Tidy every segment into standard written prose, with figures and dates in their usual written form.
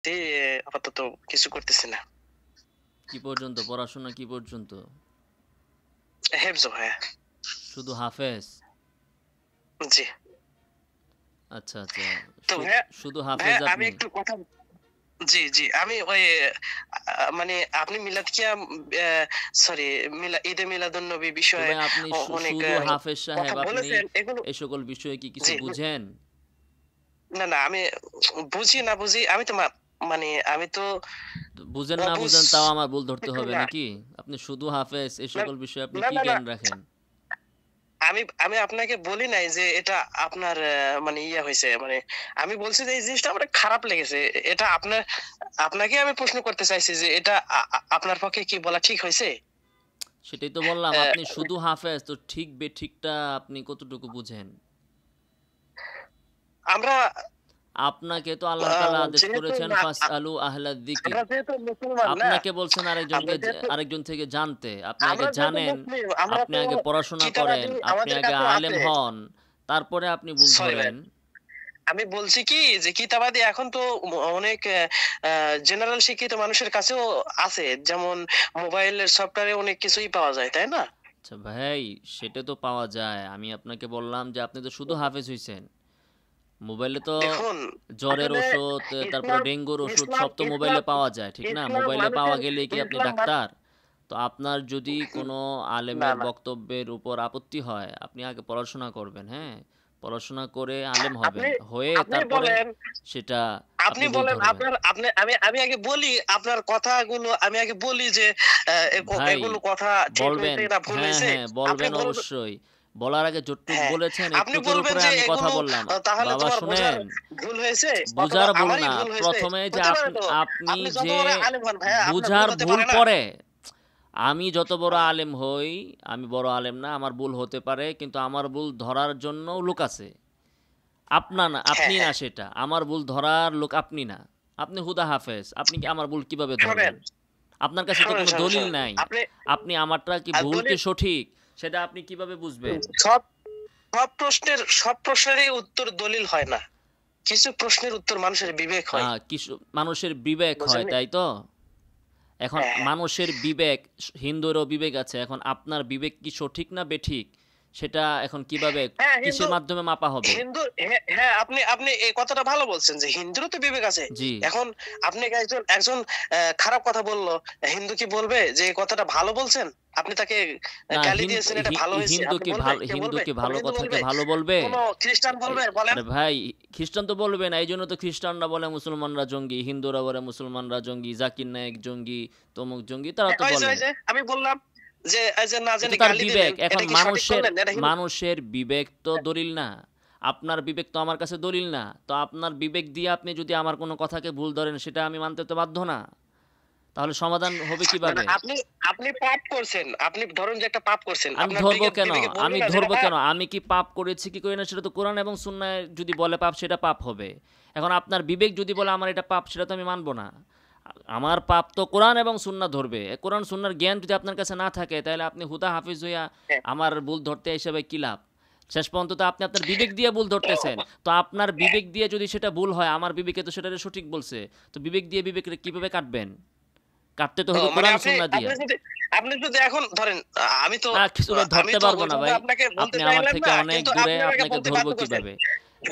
জি, আপাতত কিছু করতেছি না। কি পর্যন্ত পড়াশোনা কি পর্যন্ত? হেফজ ভাইয়া। শুধু হাফেজ? জি। আচ্ছা, আচ্ছা। তো ভাইয়া, শুধু ভাইয়া হাফেজ আমি আপনি? একটু কথা, জি, জি। আমি ওই মানে আপনি মিলাদ কিয়াম সরি ঈদে মিলাদুন্নবী তো বিষয়ে ভাই আপনি অনেক শুধু হাফেজ কথা সাহেব আপনি বলেছেন। এগুলো এই সকল বিষয়ে কি কিছু জি, বুঝেন? না, না আমি বুঝি না বুঝি আমি তো মানে আমি তো তো বুঝেন না অবুঝ বুঝেন তাও আমার ভুল ধরতে কিছু হবে না। নাকি? আপনি শুধু হাফেজ এই না, সকল বিষয়ে আপনি না, কি না, না। জ্ঞান রাখেন? আমি আমি আপনাকে বলি নাই যে এটা আপনার মানে হইছে। মানে আমি বলছি যে এই জিনিসটা আমার খারাপ লেগেছে। এটা আপনাকে আমি প্রশ্ন করতে চাইছি যে এটা আপনার পক্ষে কি বলা ঠিক হইছে? সেটাই তো বললাম অ্যা আপনি শুধু হাফেজ তো ঠিক বেঠিকটা আপনি কতটুকু বুঝেন? আমরা আপনাকে তো আল্লাহ তাআলা আদেশ যেহেতু করেছেন না ফাসআলু আহলা যিকির। আমরা যেহেতু মুসলমান না, আপনাকে বলছেন আমরা যেহেতু আরেকজন থেকে জানতে। আপনি আগে আমরা যেহেতু জানেন, মুসলিম, আমরা আপনি তো আগে পড়াশোনা করেন, কিতাবাদি আপনি আমাদের আগে কাছেও আলেম আছে। হন, তারপরে আপনি ভুল সরি ভাই। ধরেন। আমি বলছি কি যে কিতাবাদি এখন তো অনেক জেনারেল শিক্ষিত মানুষের কাছেও আছে। যেমন মোবাইলের সফটওয়্যারে অনেক কিছুই পাওয়া যায়, তাই না? আচ্ছা ভাই, সেটা তো পাওয়া যায়। আমি আপনাকে বললাম যে আপনি তো শুধু হাফেজ হইছেন। মোবাইলে তো দেখুন, জ্বরের আসলে ওষুধ, তারপরে ইসলাম ডেঙ্গুর ওষুধ ইসলাম সব তো ইসলাম মোবাইলে পাওয়া যায়, ঠিক না? ইসলাম মোবাইলে পাওয়া মানুষের গেলেই কি আপনি ইসলাম মান ডাক্তার? তো আপনার যদি কোনো না, আলেমের না। বক্তব্যের উপর আপত্তি হয়, আপনি আগে পড়াশোনা করবেন, হ্যাঁ? পড়াশোনা করে আলেম হবেন। আপনি হয়ে আপনি তারপরে বলেন সেটা আপনি আপনি ভুল বলেন ধরবেন। আপনার আপনি আমি আমি আগে বলি আপনার কথাগুলো আমি আগে বলি যে ভাই এগুলো কথা ঠিক বলবেন, হইছে না ভুল হ্যাঁ, হইছে। হ্যাঁ, আপনি বলবেন বলবেন, অবশ্যই। বলার আগে যতটুক হ্যাঁ, বলেছেন আপনি এটুকুর বলবেন উপরে যে আমি কথা এগুলো বললাম। তাহলে বাবা তোমার বোঝার শুনেন, ভুল হয়েছে অথবা বুঝার ভুল আমারই না। ভুল হয়েছে। ১ম এ যে হতে পারে তো। আপনি আপনি যত যে বড় আলেম হন ভাইয়া আপনার ভুল বুঝার হতে ভুল পারে না? পরে, আমি যত বড় আলেম হই, আমি বড় আলেম না, আমার ভুল হতে পারে। কিন্তু আমার ভুল ধরার জন্যও লোক আছে। হ্যাঁ, আপনি না হ্যাঁ। সেটা। আমার ভুল ধরার লোক আপনি না। আপনি হুদা হাফেজ। আপনি কি আমার ভুল কিভাবে শোনেন, ধরবেন? আপনার কাছে তো শোনেন, কোনো শোনেন, দলিল শোনেন। নাই। আপনি আপনি আমারটা কি ভুল কি দলিল সঠিক সেটা আপনি কিভাবে বুঝবেন? সব সব প্রশ্নেরই উত্তর দলিল হয় না। কিছু প্রশ্নের উত্তর মানুষের বিবেক হয়। মানুষের বিবেক হয়, বুঝেননি? তাই তো? এখন হ্যাঁ, হ্যাঁ। মানুষের বিবেক, হিন্দুরও বিবেক আছে। এখন আপনার বিবেক কি সঠিক না বেঠিক? সেটা এখন কিভাবে, হ্যাঁ, কিসের মাধ্যমে মাপা হবে? হ্যাঁ, হ্যাঁ, আপনি আপনি এই কথাটা ভালো বলছেন যে হিন্দুরও তো বিবেক আছে। জি। এখন আপনাকে একজন একজন খারাপ কথা বলল, হিন্দু কি বলবে যে এই কথাটা ভালো বলছেন? আপনি তাকে না গালি দিয়েছেন এটা ভালো হয়েছে। আপনি বলবে? কে হিন্দু বলবে? কি কোন ভালো হিন্দু কথাকে বলবে? ভালো বলবে? কোন খ্রিস্টান এই বলবে? বলেন? আরে ভাই, খ্রিস্টান তো বলবে না। এইজন্য তো খ্রিস্টানরা বলে মুসলমানরা জঙ্গি, হিন্দুরা বলে মুসলমানরা জঙ্গি, জাকির নায়েক জঙ্গি, তমুক জঙ্গি, তারা হ্যাঁ, তো বলে। ওই যে আমি বললাম যে এই যে না এটা জেনে তার গালি দিলেন, বিবেক। এখন এটা কি সঠিক করলেন? এটা হিন্দু মানুষের বিবেক তো দলিল না। আপনার বিবেক তো আমার কাছে দলিল না। তো আপনার বিবেক দিয়ে আপনি যদি আমার কোনো কথাকে ভুল ধরেন সেটা আমি মানতে তো বাধ্য না। তাহলে সমাধান হবে না, না কিভাবে? আপনি আপনি পাপ করছেন। আপনি ধরুন যে একটা পাপ করছেন। আমি আপনার ধরবো কেন? বিবেকে বলবে আমি না যে এটা ধরবো পাপ? কেন? আমি কি পাপ করেছি কি করি না সেটা তো কোরআন এবং সুন্নায় যদি বলে পাপ সেটা পাপ হবে। এখন আপনার বিবেক যদি বলে আমার এটা পাপ সেটা তো আমি মানব না। আমার পাপ তো কোরআন এবং সুন্নাহ ধরবে। কোরআন সুন্নাহর জ্ঞান যদি আপনার কাছে না থাকে তাহলে আপনি হুদা হাফিজ হইয়া হ্যাঁ। আমার ভুল ধরতে হিসেবে কি লাভ? শেষ পর্যন্ত তো আপনি আপনার বিবেক দিয়ে ভুল ধরতেছেন। তো আপনার বিবেক দিয়ে যদি সেটা ভুল হয়, আমার বিবেকে তো সেটারে সঠিক বলছে। তো বিবেক দিয়ে বিবেকরে কিভাবে কাটবেন? কাটতে তো হবে মানে কোরআন আপনি সুন্নাহ দিয়া। আপনি যদি এখন ধরেন আমি তো না কিছু ভাই আমি ধরতে তো পারবো না ওইভাবে ভাই। আপনাকে বলতে আপনি আমার চাইলাম থেকে না। অনেক কিন্তু দূরে, আপনি আমাকে আপনাকে বলতে ধরবো বাধ্য করছেন। কিভাবে?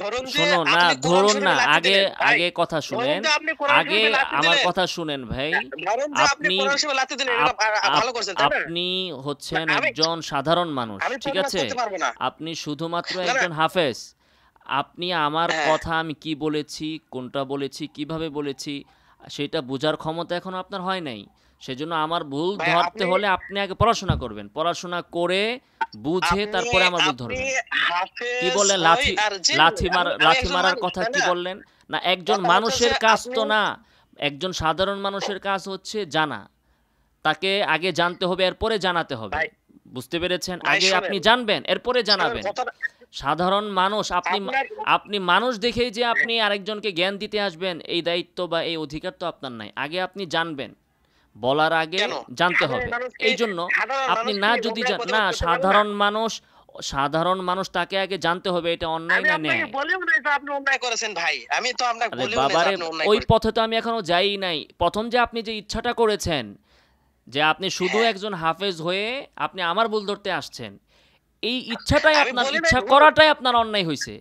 ধরুন যে শোনো না, আপনি কোরআন ধরুন না। শরীফে লাথি আগে দিলেন, ভাই। আগে কথা ধরুন শুনেন। যে আপনি কোরআন আগে শরীফে লাথি আমার দিলেন। কথা শুনেন ভাই। ধরুন যে আপনি আপনি কোরআন শরীফে লাথি দিলেন এটা আপ আপ ভালো করছেন, তাই না? আপনি না হচ্ছেন আমি একজন সাধারণ মানুষ। আমি ঠিক প্রতিবাদ আছে? করতে পারব না। আপনি শুধুমাত্র না, না একজন হাফেজ। আপনি আমার হ্যাঁ, কথা আমি কি বলেছি, কোনটা বলেছি, কিভাবে বলেছি সেটা বোঝার ক্ষমতা এখনো আপনার হয় নাই। সেজন্য আমার ভুল ভাই ধরতে আপনি হলে আপনি আগে পড়াশোনা করবেন। পড়াশোনা করে বুঝে আপনি তারপরে আমার ভুল আপনি ধরবেন। কি হাফেজ বললেন? হই আর যে আমি লাথি একজন মারার মানুষ, কথা তাই কি না? বললেন? না একজন কথা হচ্ছে যে মানুষের কাজ আপনি তো না। একজন সাধারণ মানুষের কাজ হচ্ছে জানা। তাকে আগে জানতে হবে, এরপরে জানাতে হবে। ভাই বুঝতে পেরেছেন? ভাই আগে আপনি শোনেন, জানবেন, এরপরে শোনেন জানাবেন। কথাটা সাধারণ মানুষ আপনার আপনি মানুষ দেখেই যে আপনি আরেকজনকে জ্ঞান দিতে আসবেন, এই দায়িত্ব বা এই অধিকার তো আপনার নাই। আগে আপনি জানবেন। বলার আগে কেন? জানতে হবে। এইজন্য সাধারণ আপনি মানুষ না কি যদি নোংরার না প্রতিবাদ করতে পারে না? সাধারণ মানুষ সাধারণ মানুষ তাকে আগে জানতে হবে এটা অন্যায় আমি না আপনাকে ন্যায়। বলেও নাই যে আপনি অন্যায় করেছেন ভাই, আমি তো আপনাকে আরে বলেও নাই যে বাবারে, আপনি অন্যায় ওই করেছেন। পথে তো আমি এখনো যাই নাই। প্রথম যে আপনি যে ইচ্ছাটা করেছেন যে আপনি শুধু হ্যাঁ, একজন হাফেজ হয়ে আপনি আমার ভুল ধরতে আসছেন, এই ইচ্ছাটাই আমি আপনার, বলি নাই ইচ্ছা ভুল, করাটাই আপনার অন্যায় হয়েছে।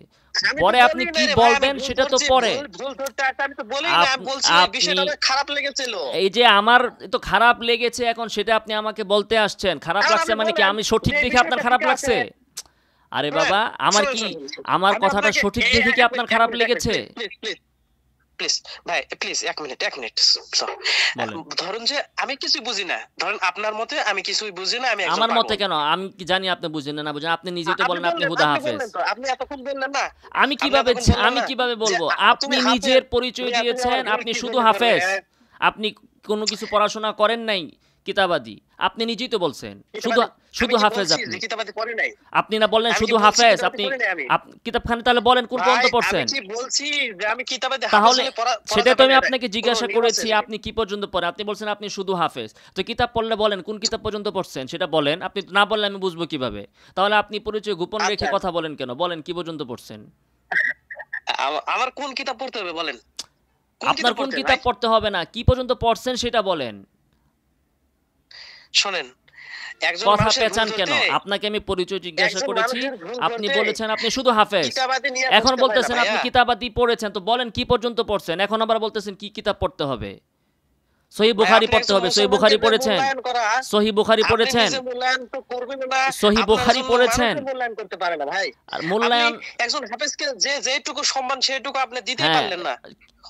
আমি তো পরে আপনি বলি কি নাই রে ভাই, আমি বলবেন ভুল সেটা তো ধরছি, পরে। ভুল ভুল ধরতে আসছে, আমি তো বলি না, আমি বলছি এই আপনি বিষয়টা আমার খারাপ লেগেছিল। এই যে আমার তো খারাপ লেগেছে, এখন সেটা আপনি আমাকে বলতে আসছেন খারাপ এখন লাগছে আপনি মানে কি বলেন আমি সঠিক যে এই দেখে আপনার বিষয়টা খারাপ ঠিক আছে। লাগছে? আরে শুনেন, বাবা, আমার শুনেন, কি শুনেন, আমার আমি কথাটা আপনাকে সঠিক এই দেখে কি এক আপনার মিনিট, খারাপ লেগেছে? প্লিজ প্লিজ প্লিজ প্লিজ ভাই, প্লিজ এক মিনিট সরি। বলেন। ধরুন যে আমি কিছুই বুঝি না, ধরুন আপনার মতে আমি কিছুই বুঝি না, আমি একজন আমার মতে পাগল। কেন? আমি কি জানি আপনি বুঝেন না বুঝেন? আপনি নিজেই তো আপনি বলেন আপনি বললেন, হুদা আপনি হাফেজ। বললেন তো, আপনি এতক্ষণ বললেন না, আমি আপনি কিভাবে এতক্ষণ বললেন আমি না কিভাবে যে বলবো? তুমি আপনি হাফেজ, নিজের পরিচয় তুমি দিয়েছেন আমার ভুল আপনি কি শুধু বুঝতে পারবে? হাফেজ। আপনি কোনো কিছু পড়াশোনা করেন নাই, কিতাবাদি। আপনি নিজেই তো বলছেন। শুধু কিতাবাদি, আমি শুধু কি হাফেজ বলছি আপনি। যে কিতাবাদি পড়ি নাই? আপনি না বললেন আমি কি শুধু বলছি হাফেজ। কিতাবাদি আপনি পড়ি নাই আমি? কিতাবখানা তাহলে বলেন কোন ভাই পর্যন্ত আমি পড়ছেন? কি বলছি যে আমি কিতাবাদি হাফেজ তাহলে হলে পড়া পড়া সেটাই তো যাবে আমি না, এটা আপনাকে কোনো জিজ্ঞাসা নিয়ম আছে করেছি নাকি? আপনি কি পর্যন্ত পড়েন? আপনি বলছেন আপনি শুধু হাফেজ। তো কিতাব পড়লে বলেন কোন কিতাব পর্যন্ত পড়ছেন সেটা বলেন। আপনি না বললে আমি বুঝবো কিভাবে? তাহলে আপনি পরিচয় গোপন রেখে আচ্ছা, কথা বলেন কেন? বলেন কি পর্যন্ত পড়ছেন? আমার কোন কিতাব পড়তে হবে বলেন? কোন আপনার কিতাব কোন পড়তে হবে ভাই? কিতাব পড়তে হবে না, কি পর্যন্ত পড়ছেন সেটা বলেন। শোনেন, একজন কথা মানুষের ভুল পেঁচান কেন? ধরতে, আপনাকে আমি পরিচয় জিজ্ঞাসা একজন করেছি। মানুষের ভুল আপনি ধরতে বলেছেন আপনি শুধু হাফেজ। কিতাবাদি নিয়ে এখন বসতে হয় না বলতেছেন আপনি ভাইয়া। কিতাবাদি পড়েছেন। তো বলেন কি পর্যন্ত পড়ছেন? এখন আবার বলতেছেন কি কিতাব পড়তে হবে? সহিহ ভাই বুখারী আপনি পড়তে একজন হবে। সহিহ মুসলমানকে বুখারী পড়েছেন? মূল্যায়ন করা, সহিহ বুখারী আপনি পড়েছেন? নিজে মূল্যায়ন তো করবেন না, সহিহ আপনার বুখারী জন্য পড়েছেন? মানুষকে মূল্যায়ন করতে পারে না ভাই। আর আপনি মূল্যায়ন, একজন হাফেজকে যে যেটুকু সম্মান সেটুকু আপনি দিতেই হ্যাঁ। পারলেন না,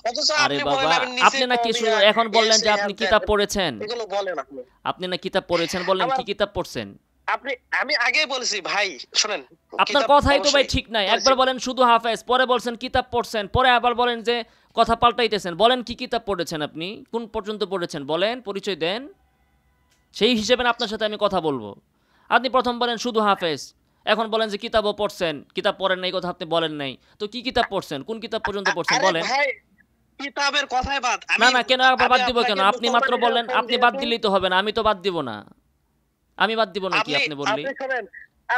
অথচ আরে আপনি বলেন বাবা, আমি নিচে আপনি নাকি কমিয়া এখন বললেন যে এসে আপনি হ্যান ত্যান, কিতাব পড়েছেন। এগুলো বলেন আপনি। আপনি না কিতাব পড়েছেন, বললেন আবার কি কিতাব পড়ছেন? আপনি, আমি আগেই বলেছি ভাই, শোনেন, আপনার কিতাব কথাই তো ভাই অবশ্যই ঠিক নাই। পড়েছি। একবার বলেন শুধু হাফেজ, পরে বলছেন কিতাব পড়ছেন, পরে আবার বলেন যে কথা পাল্টাইতেছেন। বলেন কি কিতাব পড়েছেন আপনি? কোন পর্যন্ত পড়েছেন বলেন, পরিচয় দেন। সেই হিসেবে না আপনার সাথে আমি কথা বলবো। আপনি প্রথম বলেন শুধু হাফেজ, এখন বলেন যে কিতাবও পড়ছেন, কিতাব পড়েন নাই, কথা আপনি বলেন নাই। তো কি কিতাব পড়ছেন? কোন কিতাব পর্যন্ত পড়ছেন আরে বলেন। ভাই, কিতাবের কথাই বাদ, না আমি না, কেন আবার আমি বাদ দিব আপনাকে কেন? আপনি মাত্র মুসলমান বললেন, হিসেবে ফোন আপনি বাদ দিয়েছি। দিলেই তো হবে না, আমি তো বাদ দিব না। আমি বাদ দিব নাকি আপনি আপনি বললি? আপনি শোনেন,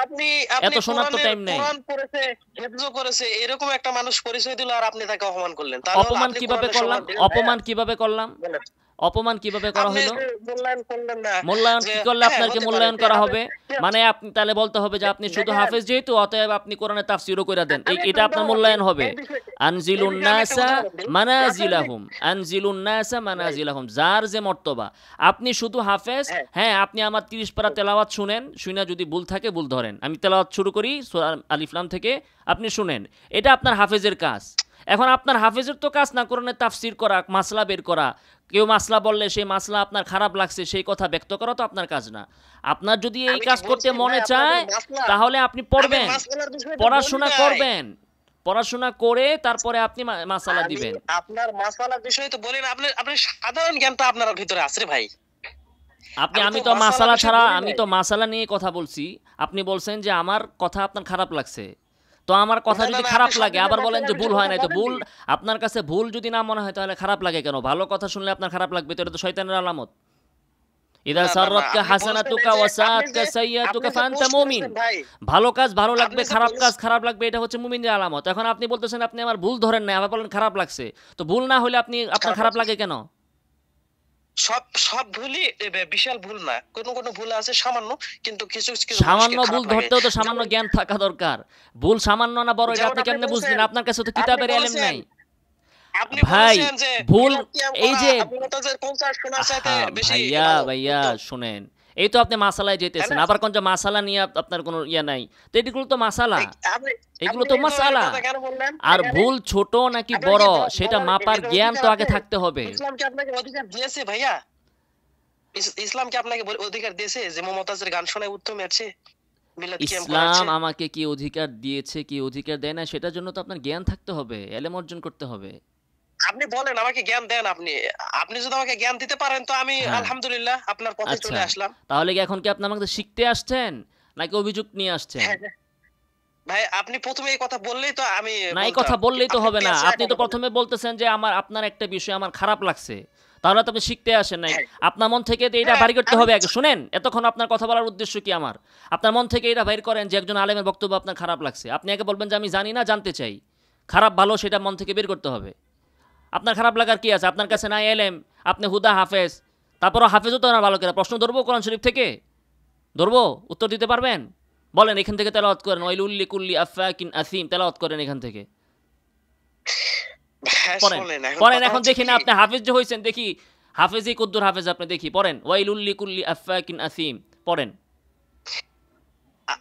আপনি আপনি এত শোনার তো কোরআনের টাইম নেই। কোরআন পড়েছে, হিফজ করেছে, এরকম একটা মানুষ পরিচয় দিল আর আপনি তাকে অপমান করলেন, তাহলে হলো অপমান আপনি কিভাবে কোরআনের করলাম? সম্মান দিলেন ভাইয়া? অপমান কিভাবে করলাম? বলেন। অপমান কিভাবে করা আপনি হলো? যে মূল্যায়ন করলেন না, মূল্যায়ন যে কি করলে হ্যাঁ আপনাকে হতে পারে মূল্যায়ন যে করা আপনি, হবে? মানে আপনি তাহলে বলতে হবে যে আপনি শুধু দেখেন, হাফেজ যেহেতু অতএব আপনি কোরআনের তাফসিরও কইরা দেন। আমি একটা এটা আপনার উদাহরণ দিই মূল্যায়ন হবে। এই বিষয়ে, আনজিলুন আমি একটা নাসা উদাহরণ দিই, রাসায়নিক মানাজিলাহুম, আনজিলুন নাসা ভাই, মানাজিলাহুম। যার যে মর্তবা, আপনি শুধু হাফেজ। হ্যাঁ হ্যাঁ, আপনি আমার 30 পারা তেলাওয়াত শুনেন, শুনে যদি ভুল থাকে ভুল ধরেন। আমি তেলাওয়াত শুরু করি সূরা আলিফ লাম থেকে, আপনি শুনেন। এটা আপনার হাফেজের কাজ। এখন আপনার হাফেজের তো কাজ না কোরআনের তাফসির করা, মাসলা বের করা। কেউ মাসলা বললে সেই মাসলা আপনার খারাপ লাগছে সেই কথা ব্যক্ত করা তো আপনার কাজ না। আপনার যদি এই আমি কি কাজ করতে বলছি ভাই মনে আপনাদের চায় মাসলা, তাহলে আপনি আমি পড়বেন, মাসলার বিষয়ে তো বলি পড়াশোনা নাই, করবেন, পড়াশোনা করে তারপরে আপনি মাসালা আমি দিবেন। আপনার মাসালার বিষয়ে তো বলি না, আপনি আপনি সাধারণ জ্ঞানটা আপনার ভিতরে আছে রে ভাই। আমি আমি তো তো মাসালার মাসালা বিষয়ে ছাড়া, বলি আমি নাই। তো মাসালা নিয়ে কথা বলছি। আপনি বলছেন যে আমার কথা আপনার খারাপ লাগছে। তো আমার কথা না না যদি না, খারাপ আপনি লাগে, সবকিছু আবার বলেন মাসালার যে ভুল বিষয়ে হয় কথা নাই, তো ভুল বলেননি। আপনার কাছে ভুল যদি না মনে হয় তাহলে খারাপ লাগে কেন? ভালো কথা শুনলে আপনার খারাপ লাগবে, তো এটা তো শয়তানের আলামত। ইদা না না না, সাররাতকা আপনি বলছেন এই হাসানাতুকা যে ওয়া আপনি সাআতকা যে সাইয়্যাতুকা আপনি যে ফাআনতা পোস্ট মুমিন। করেছেন ভাই, ভালো কাজ ভালো আপনি লাগবে, যে খারাপ কাজ পোস্ট, খারাপ লাগবে, এটা হচ্ছে মুমিনের আলামত। এখন আপনি বলতেছেন আপনি আমার ভুল ধরেন নাই, আবার বলেন খারাপ লাগছে। তো ভুল না হলে আপনি আপনার খারাপ খারাপ লাগছে, লাগে কেন? সব সব ভুলই বিশাল ভুল না, কোন কোন ভুল আছে সামান্য, কিন্তু কিছু কিছু মানুষকে সামান্য ভুল খারাপ লাগে। ধরতেও তো সামান্য যেমন জ্ঞান থাকা দরকার। ভুল সামান্য না বড় এটা যেমন আপনি আপনি কেমনে বলছেন, বুঝলেন? আপনার কাছে তো আপনি কিতাবের এলেম বলেছেন, নাই। আপনি ভাই, বলেছেন যে ভুল মিলাদ কিয়াম এই করা যে আবু মুতাজের 50 শোনার চাইতে আহা বেশি ভাইয়া, ভালো, ভাইয়া উত্তম, শুনেন। এই তো আপনি মাসালায় তাই যেতেছেন। না? আবার কোন যে মাসালা নিয়ে আপনার কোনো ইয়া নাই। তো এগুলো তো মাসালা। আপনি এগুলো আপনি তো এই ধরনের মাসালা। কথা কেন বললেন আর এখানে? ভুল ছোট নাকি আপনার বড় কি সেটা বলার মাপার এটা জ্ঞান অধিকার তো আগে আছে? থাকতে হবে। ইসলাম কি আপনাকে অধিকার দিয়েছে ভাইয়া? ইসলাম কি আপনাকে অধিকার দিয়েছে যে মুমতাজের গান শোনায় উত্তম আছে, মিলাদ কিয়াম করা ইসলাম আছে? আমাকে কি অধিকার দিয়েছে কি অধিকার দেয় না সেটার জন্য তো আপনার জ্ঞান থাকতে হবে, এলেম অর্জন করতে হবে। আপনি বলেন, আমাকে জ্ঞান দেন আপনি। আপনি যদি আমাকে জ্ঞান দিতে পারেন তো আমি হ্যাঁ, আলহামদুলিল্লাহ আপনার পথে আচ্ছা। চলে আসলাম। তাহলে কি এখন কি আপনি আমাকে শিখতে আসছেন নাকি অভিযোগ নিয়ে আসছেন? হ্যাঁ, হ্যাঁ। ভাই আপনি প্রথমে এই কথা বললেই তো আমি না, এই কথা বলতাম। বললেই তো আপনি হবে না। পেঁয়াজ ছাড়া আপনি তো কথা বলেন। প্রথমে বলতেছেন যে আপনার একটা বিষয় আমার খারাপ লাগছে। তাহলে তো আপনি শিখতে আসেন নাই। হ্যাঁ, আপনার মন থেকে তো এটা হ্যাঁ, বাড়ি করতে আমি হবে আগে। শুনেন, এতক্ষণ আপনার কথা বলার উদ্দেশ্য কি আমার? আপনার মন থেকে এটা বাইর করেন যে একজন আলেমের বক্তব্য আপনার খারাপ লাগছে। আপনি আগে বলবেন যে আমি জানি না, জানতে চাই। খারাপ ভালো সেটা মন থেকে বের করতে হবে। আপনার খারাপ লাগার কি আছে? আপনার কাছে নাই এলেম, আপনি হুদা হাফেজ। তারপরও হাফেজও তো না ভালো করে। প্রশ্ন ধরবো কোরআন শরীফ থেকে? ধরবো? উত্তর দিতে পারবেন? বলেন, এখান থেকে তেলাওয়াত করেন। ওয়াইলুল লিকুল্লি আফাকিন আসিম, তেলাওয়াত করেন এখান থেকে। হ্যাঁ, পড়েন, শোনেন এখন পড়েন কথা এখন হচ্ছে দেখি না কি, আপনি হাফেজ যে হইছেন দেখি। হাফেজই কুদ্দুর হাফেজ আপনি দেখি। পড়েন ওয়াইলুল লিকুল্লি আফাকিন আসিম। পড়েন,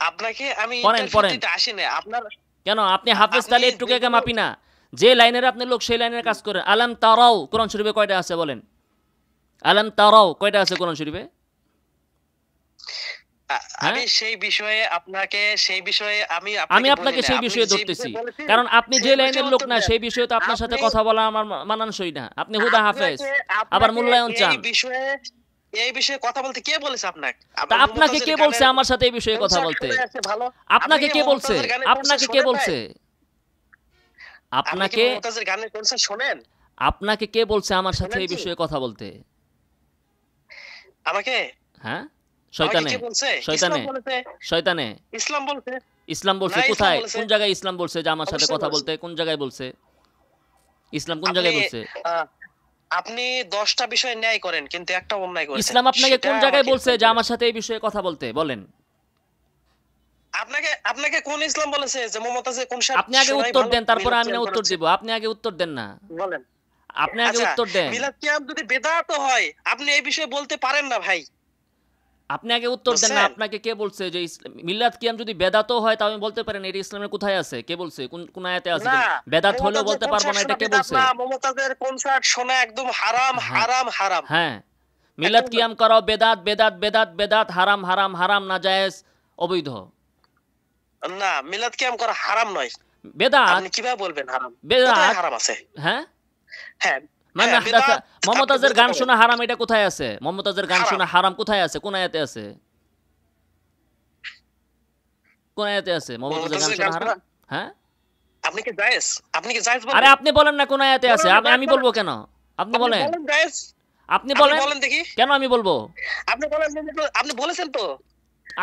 আপনাকে আমি পড়েন, ইন্টারভিউ পড়েন। দিতে আসিনি। আপনার কেন আপনি হাফেজ আপনি তাহলে একটুকে যেগুলো মাপি না? যে লাইনের আপনি লোক সেই লাইনের কাজ করেন। আলাম তারাও কোরআন শরীফে কয়টা আছে বলেন? আলাম তারাও কয়টা আছে কোরআন শরীফে? হ্যাঁ, আমি সেই বিষয়ে আমি আমি আপনাকে বলি আপনাকে না। সেই আপনি বিষয়ে যে ধরতেছি। বিষয়ে বলেছেন কারণ আপনি যে সেই লাইনের বিষয়ে লোক উত্তর না, দেন। সেই বিষয়ে তো আপনার সাথে আপনি কথা বলা আমার মানানসই না। আপনি হুদা হাফেজ, আপনাকে আবার আপনাকে মূল্যায়ন এই চান। বিষয়ে কথা বলতে কে বলেছে আপনাকে? তা আপনার আপনাকে মুমতাজের কে বলছে গানের আমার সাথে এই বিষয়ে কথা কনসার্ট বলতে? শুনে আসছে ভালো। আপনি আপনাকে কি কে বলছে? মুমতাজের গানের কনসার্ট আপনাকে কে শোনেন ভাই? বলছে? আপনি কি আপনাকে মুমতাজের গানের কনসার্ট শোনেন? আপনাকে কে বলছে আমার সাথে শোনেন এই কি? বিষয়ে কথা বলতে? আমাকে হ্যাঁ, আমাকে শয়তানে, কে বলছে? ইসলাম শয়তানে, বলেছে। শয়তানে। ইসলাম বলছে। ইসলাম বলছে না, ইসলাম কোথায়? বলেছে। কোন জায়গায় ইসলাম বলছে যে আমার সাথে অবশ্যই কথা বলেছে। বলতে? কোন জায়গায় বলছে? ইসলাম কোন আপনি জায়গায় বলছে? আহ, আপনি 10টা বিষয় ন্যায় করেন কিন্তু একটা অন্যায় করেছেন। ইসলাম আপনাকে সেটা কোন জায়গায় আমাকে বলছে explain যে করেন। আমার সাথে এই বিষয়ে কথা বলতে? বলেন। আপনাকে আপনাকে কোন ইসলাম বলেছে যে মমতাজের কনসার্ট আপনি আগে শোনাই উত্তর ভালো, দেন, তারপরে মিলাদ আমি না কিয়াম উত্তর করাচ্ছে? দিব। আপনি আগে উত্তর দেন না। বলেন। আপনি আগে আচ্ছা, উত্তর দেন। মিলাদ কিয়াম যদি বেদাত হয় আপনি এই বিষয়ে বলতে পারেন না ভাই। আপনি আগে উত্তর দেন না। বুঝছেন? আপনাকে কে বলছে যে মিলাদ কিয়াম যদি বেদাতও হয় তাও আমি বলতে পারেন এটা ইসলামের কোথায় আছে? কে বলছে? কোন কোন আয়াতে আছে না, যে বেদাত হলেও মমতাজের বলতে পারবো কনসার্ট না? এটা শোনা কে বেদাত বলছে? না, মমতাজের কনসার্ট শোনা একদম হারাম, হ্যাঁ, হারাম, হারাম। হ্যাঁ। মিলাদ একদম কিয়াম করাও বেদাত, বেদাত, বেদাত, বেদাত, হারাম, হারাম, হারাম, নাজায়েজ, অবৈধ। না, মিলাদ কিয়াম করা হারাম নয়। বেদাত, আপনি কিভাবে বলবেন হারাম? কোথায় বেদাত। হারাম আছে? হ্যাঁ, হ্যাঁ, মানে হ্যাঁ, আহদাসা বেদাত আপনি মমতাজের বলতে গান পারেন। শোনা হারাম, এটা কোথায় আছে? মমতাজের গান হারাম। শোনা হারাম কোথায় আছে? কোন আয়াতে আছে? কোন আয়াতে আছে মমতাজের গান মমতাজের শোনা গান হারাম? শোনা হ্যাঁ, আপনি কি জায়েজ আরে বলবেন? আপনি বলেন না কোন আয়াতে আছে? বলেন, আমি জায়েজ আমি বলেন। বলবো কেন? আপনি আপনি বলেন, বলেন জায়েজ। আপনি আপনি বলেন। বলেন দেখি। কেন আমি বলবো? আপনি বলেন, আপনি বলেছেন তো।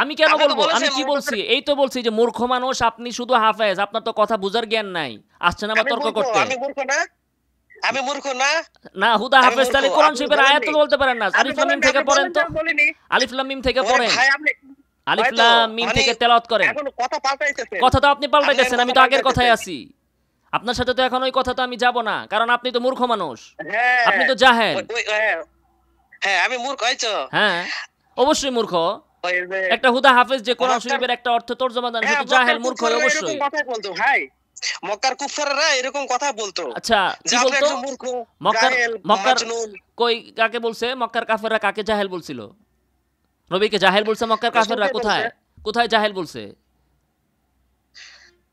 আমি কেন আপনি তো বলবো? আমি বলেছেন কি বলছি? মমতাজের। এই তো বলছি যে মূর্খ মানুষ আপনি, শুধু হাফেজ, আপনার তো কথা বুঝার জ্ঞান নাই। আসছেন আমার আমি তর্ক মূর্খ, করতে। আমি মূর্খ না? আমি মূর্খ না? না, হুদা আমি হাফেজ মূর্খ। তাহলে কোরআন আপনি শরীফের আয়াত তো বলেননি। বলতে পারেন না। আপনি আলিফ লাম মিম বলেননি, থেকে আপনি পড়েন বলেন তো। যে আমি বলিনি। আলিফ লাম মিম থেকে ওরে পড়েন। ভাই আপনি আলিফ হয়তো লাম মিম মানে থেকে তেলাওয়াত করেন। এখন কথা পাল্টাইতেছেন। কথা তো আপনি পাল্টাইতেছেন, আমি কথা তো আগের কথায় পাল্টাইতেছেন। আছি। আপনার সাথে তো এখন ওই কথা তো আমি যাব না, কারণ আপনি তো মূর্খ মানুষ। আপনি হ্যাঁ, তো জাহেল। হ্যাঁ, হ্যাঁ, আমি মূর্খ হইছো। হ্যাঁ, অবশ্যই মূর্খ। ওই যে একটা হুদা হাফেজ যে কোরআন মক্কার, শরীফের একটা অর্থ তর্জমা দেন, সে হ্যাঁ, তো মক্কার জাহেল, মূর্খ কুফাররা এরকম অবশ্যই। কথাই বলতো ভাই। মক্কার কুফাররা এরকম কথা বলতো আচ্ছা, যে কি আপনি বলতো? একজন মূর্খ, মক্কার জাহেল, মক্কার মাজনুন। কই কাকে বলছে? মক্কার কাফেররা কাকে জাহেল বলছিল? নবীকে জাহেল বলছে মক্কার কাফেররা? রাসূলকে বলছে কোথায়? কোথায় জাহেল বলছে?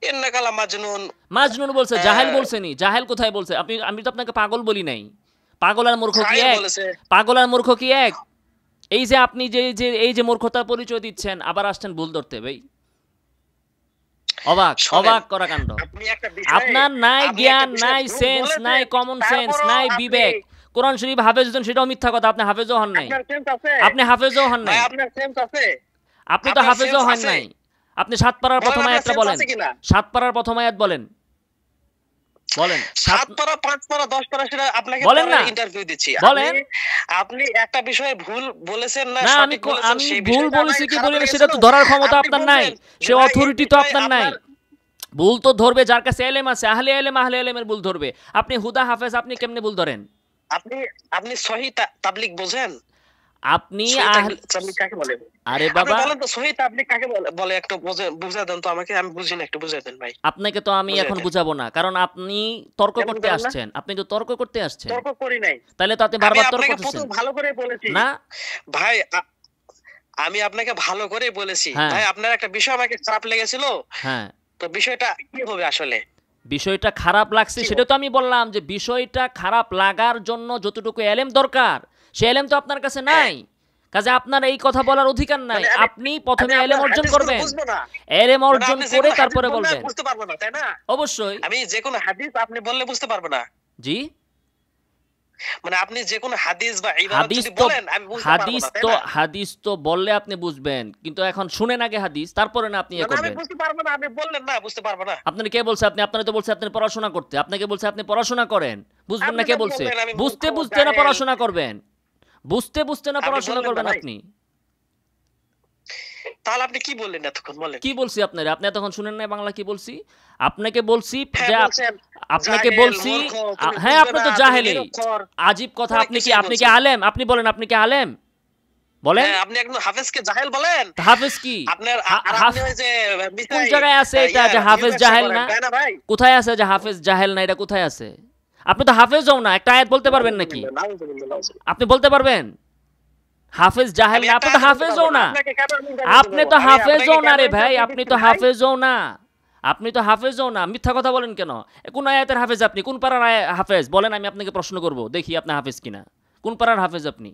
ইন্নাকা লা মাজনুন। মাজনুন বলছে, জাহেল আহ, বলছেনি। জাহেল কোথায় বলছে? আমি তো আপনাকে পাগল বলি নাই। পাগল আর মূর্খ কি কায়েল এক? বলেছে। পাগল আর মূর্খ কি এক? এই যে আপনি এই যে মূর্খতার পরিচয় দিচ্ছেন, আবার আসছেন ভুল ধরতে ভাই। অবাক, শোনেন, অবাক করা কাণ্ড। আপনি একটা বিষয়ে আপনার নাই আপনি একটা জ্ঞান, বিষয়ে নাই ভুল সেন্স, বলেছেন, নাই কমন সেন্স, তারপরও নাই আপনি বিবেক। কোরআন শরীফ হাফেজ হতেন সেটাও মিথ্যা কথা। আপনি হাফেজও হন নাই। আপনার সেন্স আছে? আপনি হাফেজও হন ভাই নাই। আপনার সেন্স আছে? আপনি তো আপনার হাফেজও সেন্স হন আছে? নাই। আপনি সাত পাড়ার বলেন প্রথম আপনার আয়াতটা সেন্স বলেন। আছে কিনা? সাত পাড়ার প্রথম আয়াত বলেন। বলেন। 7 পারা, 5 পারা, 10 পারা সেটা আপনাকে বলেন পরে না। ইন্টারভিউ দিচ্ছি। বলেন। আপনি একটা বিষয়ে ভুল বলেছেন না না, সঠিক বলেছেন, আমি সেই ভুল বিষয়টা বলেছি আপনাকে কি খারাপ বলি না সেটা লেগেছিল। তো ধরার ক্ষমতা আপনি আপনার নাই। বলবেন সে যে ভাই এই অথরিটি তো বিষয়ে আপনার নাই। আপনার ভুল তো ধরবে যার কাছে এলেম আছে। আহলে এলেমের ভুল ধরবে। আপনি হুদা হাফেজ, আপনি কেমনে ভুল ধরেন? আপনি আপনি সহি তাবলীগ বোঝেন? আপনি সহি তাবলীগ কাকে বলে? আরে আপনি বাবা, বলেন তো সহি তাবলীগ কাকে বলে? বলে একটু বুঝিয়ে দেন তো আমাকে, আমি বুঝি না, একটু বুঝিয়ে দেন ভাই। আপনাকে তো আমি বুঝিয়ে এখন দেন। বুঝাবো না, কারণ আপনি তর্ক কেন করতে বুঝাবেন না? আসছেন। আপনি তো তর্ক করতে আসছেন, তর্ক করি নাই। তাহলে তো আপনি আমি বারবার তর্ক আপনাকে করতেছেন। প্রথম ভালো করে বলেছি। না। ভাই আমি আপনাকে ভালো করে বলেছি। হ্যাঁ, ভাই আপনার একটা বিষয় আমাকে খারাপ লেগেছিল। হ্যাঁ। তো বিষয়টা কি হবে আসলে? বিষয়টা খারাপ লাগছে কি সেটা তো আমি বললাম যে বিষয়টা খারাপ লাগার জন্য যতটুকু এলেম দরকার সে এলেম তো আপনার কাছে হ্যাঁ, নাই। কাজে আপনার এই কথা বলার অধিকার নাই। মানে আমি আপনি আমি প্রথমে এলেম আপনার অর্জন হাদিসগুলো করবেন, বুঝবো না, এলেম মানে অর্জন আপনি করে যেকোনো হাদিস তারপরে বললে বলবেন। বুঝতে পারবো না, তাই না? অবশ্যই। আমি যেকোনো হাদিস আপনি বললে বুঝতে পারবো না, জি, মানে আপনি যেকোনো হাদিস বা ইবারত যদি বলেন আমি বুঝতে পারবো না, তাই না? হাদিস তো বললে আপনি বুঝবেন, কিন্তু এখন শুনেন আগে হাদিস, তারপরে না আপনি না ইয়ে না, আমি করবেন। বুঝতে পারবো না, আপনি বললেন না বুঝতে পারবো না। আপনার কে বলছে? আপনার তো বলছে আপনি পড়াশোনা করতে, আপনাকে বলছে আপনি পড়াশোনা করেন, বুঝবেন আপনি না কে তো বলছে? বললেন আমি মূর্খ, বুঝতে বুঝতে না জাহেল। পড়াশোনা করবেন, বুঝতে বুঝতে না আপনি পড়াশোনা বললেন না করবেন ভাই, আপনি। তাহলে আপনি কি বললেন এতক্ষণ বলেন? কি বলছি আপনারে? আপনি এতক্ষণ শুনেন নাই বাংলা কি বলছি? আপনাকে বলছি হ্যাঁ যে বলছেন আপনাকে জাহেল, বলছি মূর্খ, তুমি হ্যাঁ বুঝবে আপনি না, তো তুমি জাহেলই। নিরক্ষর, আজীব কথা। অনেক আপনি কি কিছুই আপনি কি বলছেন। আলেম? আপনি বলেন আপনি কি আলেম? বলেন। হ্যাঁ, আপনি একজন হাফেজকে জাহেল বলেন? তা হাফেজ কি? আপনার হা- আর হাফ আপনি ওই যে কোন মিঠাই জায়গায় আছে এটা ইয়া যে ঘি হাফেজ ব্যবসা জাহেল করেন, না? তাই না ভাই? কোথায় আছে যে হাফেজ জাহেল না? এটা কোথায় আছে? আপনি তো হাফেজও না, একটা আয়াত বলতে পারবেন নাকি? নাউজুবিল্লাহ, নাউজুবিল্লাহ, নাউজুবিল্লাহ। আপনি বলতে পারবেন? হাফেজ জাহেল আমি না, একটা আপনি তো আয়াত বলতে হাফেজও পারবো না, না। আপনাকে কেন আমি ইন্টারভিউ আপনি দেবো? তো আমি আপনাকে হাফেজও না কেন রে ভাই, ইন্টারভিউ আপনি দিচ্ছি তো ভাই? হাফেজও না। আপনি তো হাফেজও না, মিথ্যা কথা বলেন কেন? কোন আয়াতের হাফেজ আপনি? কোন পাড়ার হাফেজ বলেন, আমি আপনাকে প্রশ্ন করব, দেখি আপনি হাফেজ কিনা। কোন পাড়ার হাফেজ আপনি?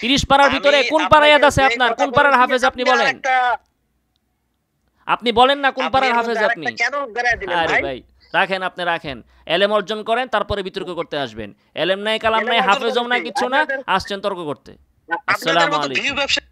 30 পাড়ার আমি ভিতরে কোন পাড়ায় আপনাকে আছে যে আপনার? কথা কোন পাড়ার বলেছি হাফেজ আপনি আপনি বলেন? আরেকটা, আপনি বলেন না কোন আপনি পাড়ার এর হাফেজ মধ্যে আপনি? আরেকটা কেন বেড়ায় দিলেন আরে ভাই? ভাই, রাখেন, আপনি রাখেন। এলেম অর্জন করেন, তারপরে বিতর্ক করতে আসবেন। এলেম নাই, কালাম এলেম নাই, অর্জন হাফেজও না, করেছি, কিচ্ছু না, আপনাদের আসছেন তর্ক করতে। আপনাদের আসসালামু মতো ভিউ আলাইকুম। ব্যবসা